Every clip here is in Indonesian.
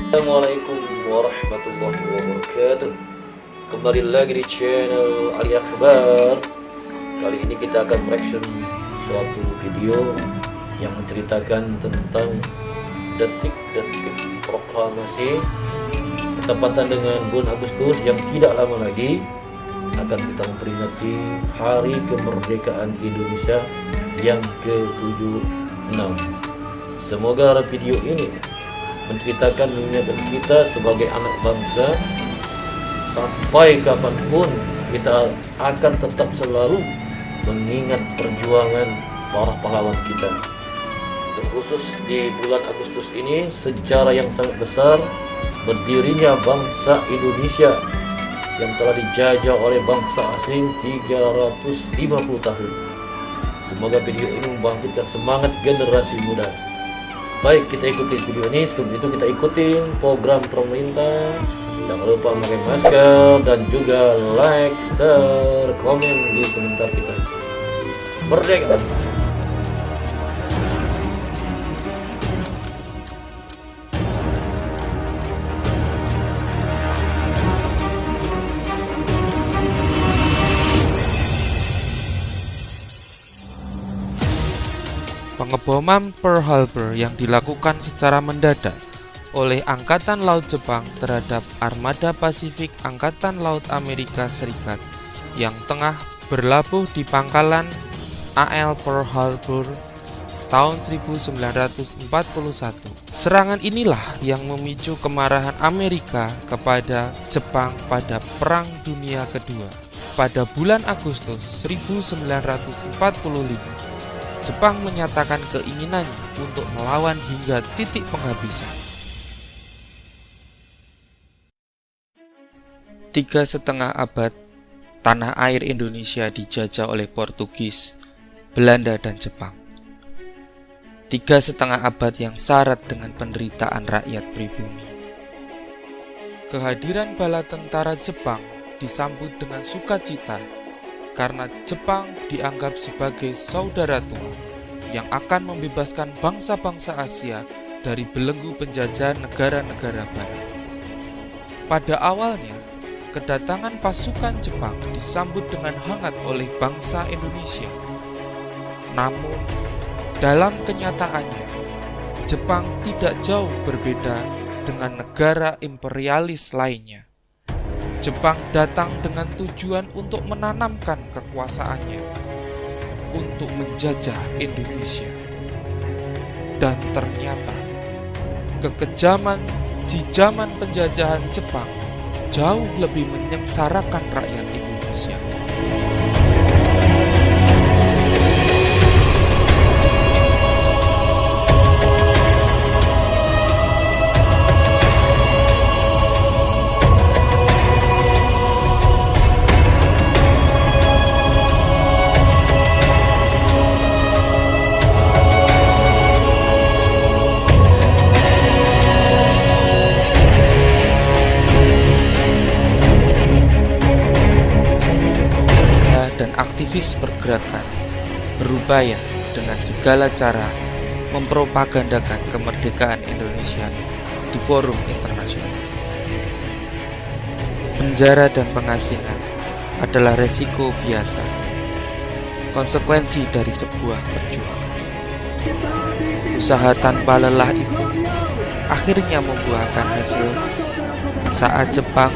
Assalamualaikum warahmatullahi wabarakatuh. Kembali lagi di channel Ali Akbar. Kali ini kita akan mereaction suatu video yang menceritakan tentang detik-detik proklamasi bertepatan dengan bulan Agustus yang tidak lama lagi akan kita memperingati Hari Kemerdekaan Indonesia yang ke-76. Semoga video ini menceritakan mengingatkan kita sebagai anak bangsa sampai kapanpun kita akan tetap selalu mengingat perjuangan para pahlawan kita. Terkhusus di bulan Agustus ini sejarah yang sangat besar berdirinya bangsa Indonesia yang telah dijajah oleh bangsa asing 350 tahun. Semoga video ini membangkitkan semangat generasi muda. Baik, kita ikuti video ini. Sebelum itu kita ikutin program pemerintah. Jangan lupa memakai masker dan juga like, share, komen di komentar kita. Merdeka! Pengeboman Pearl Harbor yang dilakukan secara mendadak oleh Angkatan Laut Jepang terhadap armada Pasifik Angkatan Laut Amerika Serikat yang tengah berlabuh di pangkalan AL Pearl Harbor tahun 1941. Serangan inilah yang memicu kemarahan Amerika kepada Jepang pada Perang Dunia Kedua. Pada bulan Agustus 1945, Jepang menyatakan keinginannya untuk melawan hingga titik penghabisan. 3,5 abad, tanah air Indonesia dijajah oleh Portugis, Belanda, dan Jepang. 3,5 abad yang syarat dengan penderitaan rakyat pribumi. Kehadiran bala tentara Jepang disambut dengan sukacita karena Jepang dianggap sebagai saudara tua yang akan membebaskan bangsa-bangsa Asia dari belenggu penjajahan negara-negara barat. Pada awalnya, kedatangan pasukan Jepang disambut dengan hangat oleh bangsa Indonesia. Namun, dalam kenyataannya, Jepang tidak jauh berbeda dengan negara imperialis lainnya. Jepang datang dengan tujuan untuk menanamkan kekuasaannya, untuk menjajah Indonesia. Dan ternyata, kekejaman di zaman penjajahan Jepang jauh lebih menyengsarakan rakyat Indonesia. Aktivis pergerakan berupaya dengan segala cara mempropagandakan kemerdekaan Indonesia di forum internasional. Penjara dan pengasingan adalah resiko biasa, konsekuensi dari sebuah perjuangan. Usaha tanpa lelah itu akhirnya membuahkan hasil saat Jepang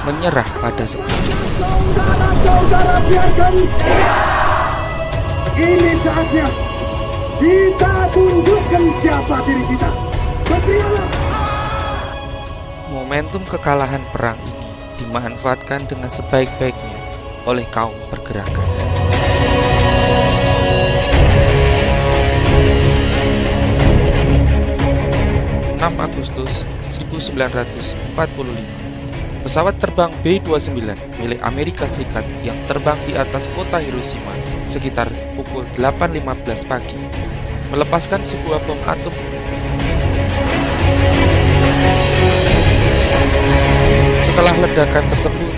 menyerah pada sekutu. Saudara-saudara, biarkan ini saatnya kita tunjukkan siapa diri kita. Berteriaklah. Momentum kekalahan perang ini dimanfaatkan dengan sebaik-baiknya oleh kaum pergerakan. Agustus 1945, pesawat terbang B-29 milik Amerika Serikat yang terbang di atas kota Hiroshima sekitar pukul 8.15 pagi melepaskan sebuah bom atom. Setelah ledakan tersebut,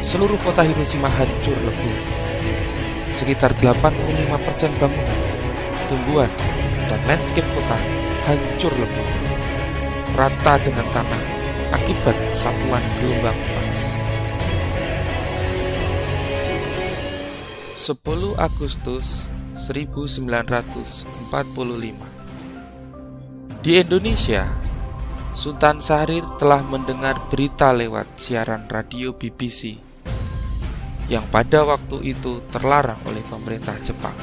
seluruh kota Hiroshima hancur lebur. Sekitar 85% bangunan, tumbuhan, dan landscape kota hancur lebur. rata dengan tanah akibat sapuan gelombang panas. 10 Agustus 1945. Di Indonesia, Sultan Syahrir telah mendengar berita lewat siaran radio BBC yang pada waktu itu terlarang oleh pemerintah Jepang.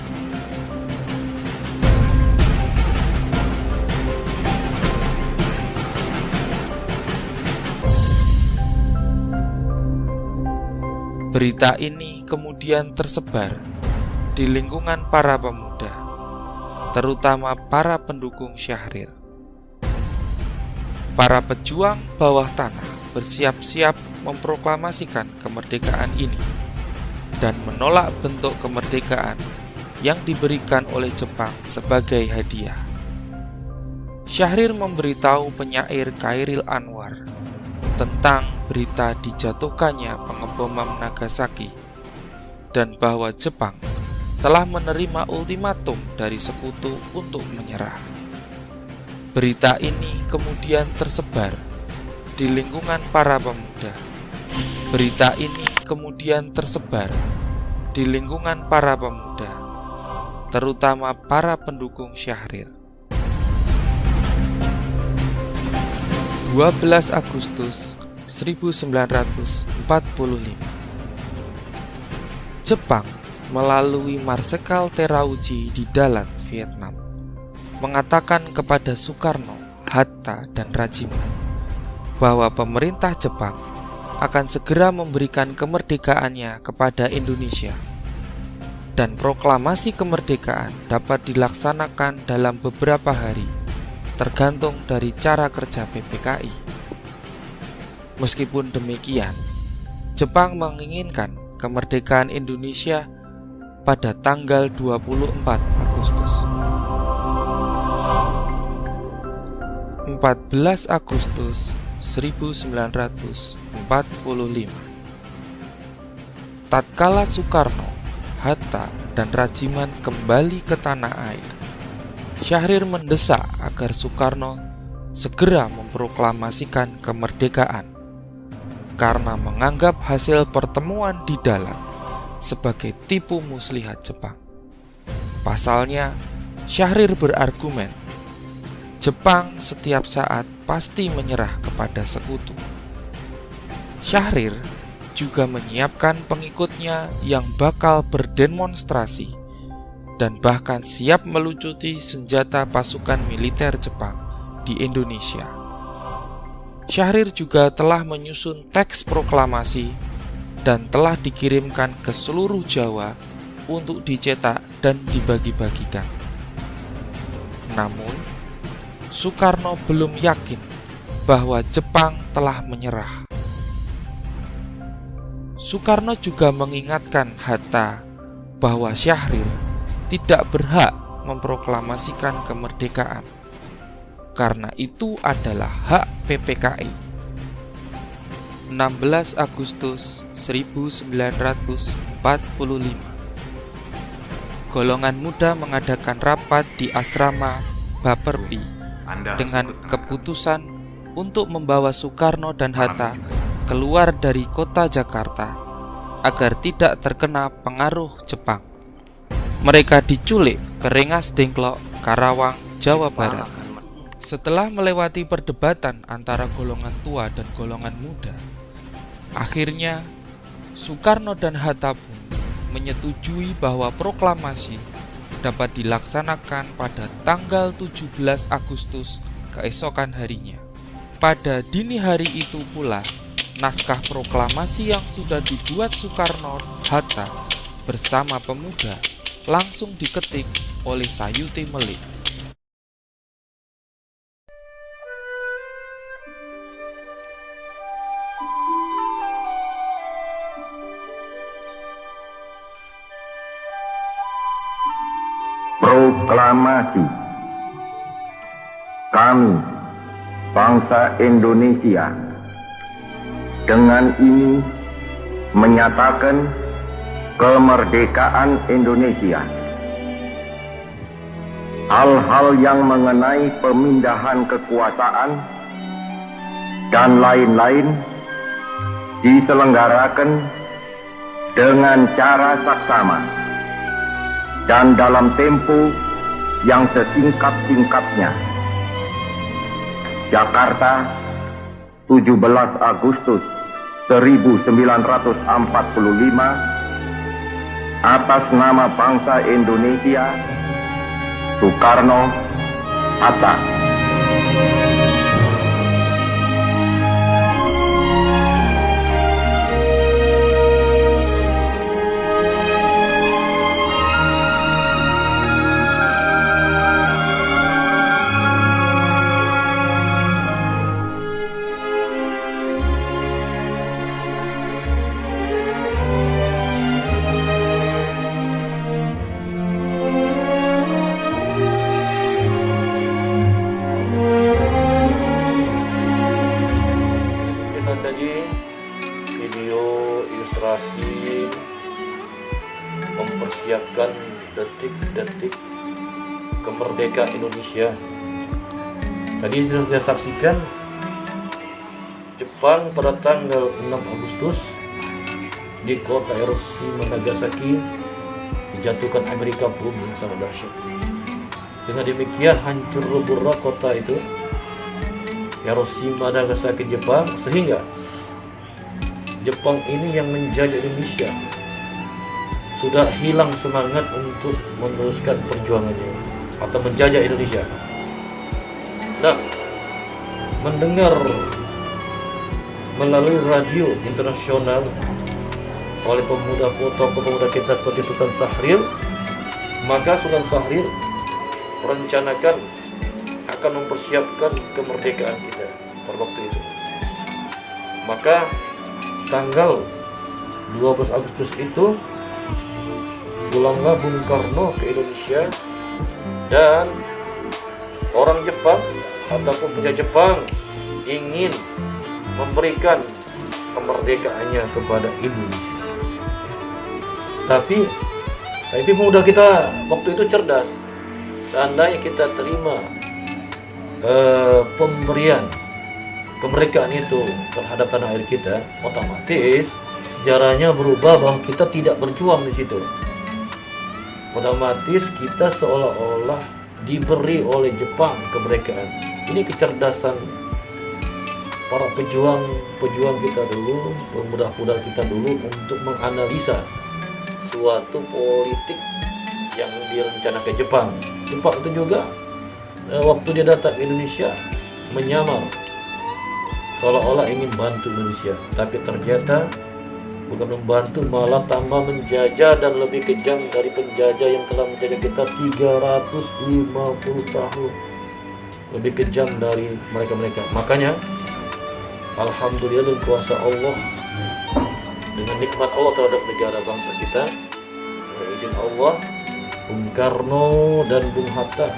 Berita ini kemudian tersebar di lingkungan para pemuda, terutama para pendukung Syahrir. Para pejuang bawah tanah bersiap-siap memproklamasikan kemerdekaan ini dan menolak bentuk kemerdekaan yang diberikan oleh Jepang sebagai hadiah. Syahrir memberitahu penyair Chairil Anwar tentang berita dijatuhkannya pengeboman Nagasaki dan bahwa Jepang telah menerima ultimatum dari sekutu untuk menyerah. Berita ini kemudian tersebar di lingkungan para pemuda. Berita ini kemudian tersebar di lingkungan para pemuda, terutama para pendukung Syahrir. 12 Agustus 1945. Jepang melalui Marsekal Terauchi di Dalat, Vietnam, mengatakan kepada Soekarno, Hatta, dan Rajiman bahwa pemerintah Jepang akan segera memberikan kemerdekaannya kepada Indonesia dan proklamasi kemerdekaan dapat dilaksanakan dalam beberapa hari, tergantung dari cara kerja PPKI. Meskipun demikian, Jepang menginginkan kemerdekaan Indonesia pada tanggal 24 Agustus. 14 Agustus 1945. Tatkala Soekarno, Hatta, dan Rajiman kembali ke tanah air, Syahrir mendesak agar Soekarno segera memproklamasikan kemerdekaan karena menganggap hasil pertemuan di Dalat sebagai tipu muslihat Jepang. Pasalnya, Syahrir berargumen, Jepang setiap saat pasti menyerah kepada sekutu. Syahrir juga menyiapkan pengikutnya yang bakal berdemonstrasi dan bahkan siap melucuti senjata pasukan militer Jepang di Indonesia. Syahrir juga telah menyusun teks proklamasi dan telah dikirimkan ke seluruh Jawa untuk dicetak dan dibagi-bagikan. Namun, Soekarno belum yakin bahwa Jepang telah menyerah. Soekarno juga mengingatkan Hatta bahwa Syahrir tidak berhak memproklamasikan kemerdekaan karena itu adalah hak PPKI. 16 Agustus 1945. Golongan muda mengadakan rapat di asrama Baperpi dengan keputusan untuk membawa Soekarno dan Hatta keluar dari kota Jakarta agar tidak terkena pengaruh Jepang. Mereka diculik ke Rengas Dengklok, Karawang, Jawa Barat. Setelah melewati perdebatan antara golongan tua dan golongan muda, akhirnya Soekarno dan Hatta pun menyetujui bahwa proklamasi dapat dilaksanakan pada tanggal 17 Agustus keesokan harinya. Pada dini hari itu pula, naskah proklamasi yang sudah dibuat Soekarno Hatta bersama pemuda langsung diketik oleh Sayuti Melik. Proklamasi. Kami, bangsa Indonesia, dengan ini menyatakan kemerdekaan Indonesia. Hal-hal yang mengenai pemindahan kekuasaan dan lain-lain diselenggarakan dengan cara saksama dan dalam tempo yang sesingkat-singkatnya. Jakarta, 17 Agustus 1945, atas nama bangsa Indonesia, Soekarno Hatta. Tadi video ilustrasi mempersiapkan detik-detik kemerdekaan Indonesia. Tadi sudah saya saksikan Jepang pada tanggal 6 Agustus di kota Hiroshima Nagasaki dijatuhkan Amerika bom yang sangat dahsyat. Dengan demikian hancur lebur kota itu Hiroshima Nagasaki Jepang, sehingga Jepang ini yang menjajah Indonesia sudah hilang semangat untuk meneruskan perjuangannya atau menjajah Indonesia. Nah, mendengar melalui radio internasional oleh pemuda kita seperti Sultan Syahrir, maka Sultan Syahrir merencanakan akan mempersiapkan kemerdekaan kita pada waktu itu. Maka tanggal 12 Agustus itu pulanglah Bung Karno ke Indonesia, dan orang Jepang ataupun penjajah Jepang ingin memberikan kemerdekaannya kepada Indonesia. Tapi pemuda kita waktu itu cerdas. Seandainya kita terima pemberian kemerdekaan itu terhadap tanah air kita, otomatis sejarahnya berubah bahwa kita tidak berjuang di situ. Otomatis kita seolah-olah diberi oleh Jepang kemerdekaan. Ini kecerdasan para pejuang kita dulu, pemuda-pemuda kita dulu untuk menganalisa suatu politik yang direncanakan Jepang. Jepang itu juga waktu dia datang ke Indonesia menyamar seolah-olah ingin bantu Indonesia, tapi ternyata bukan membantu, malah tambah menjajah dan lebih kejam dari penjajah yang telah menjajah kita 350 tahun. Lebih kejam dari mereka-mereka. Makanya alhamdulillah dengan kuasa Allah, dengan nikmat Allah terhadap negara bangsa kita, dengan izin Allah, Bung Karno dan Bung Hatta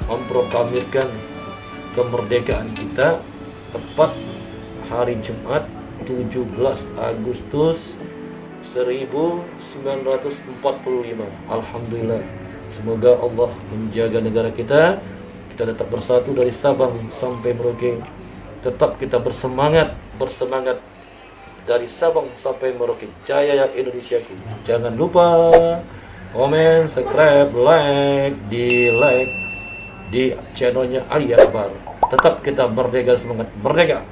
memproklamirkan kemerdekaan kita tepat hari Jumat 17 Agustus 1945. Alhamdulillah. Semoga Allah menjaga negara kita. Kita tetap bersatu dari Sabang sampai Merauke. Tetap kita bersemangat dari Sabang sampai Merauke. Jaya Indonesiaku. Jangan lupa komen, subscribe, like di channelnya Ali Akbar. Tetap kita merdeka, semangat merdeka.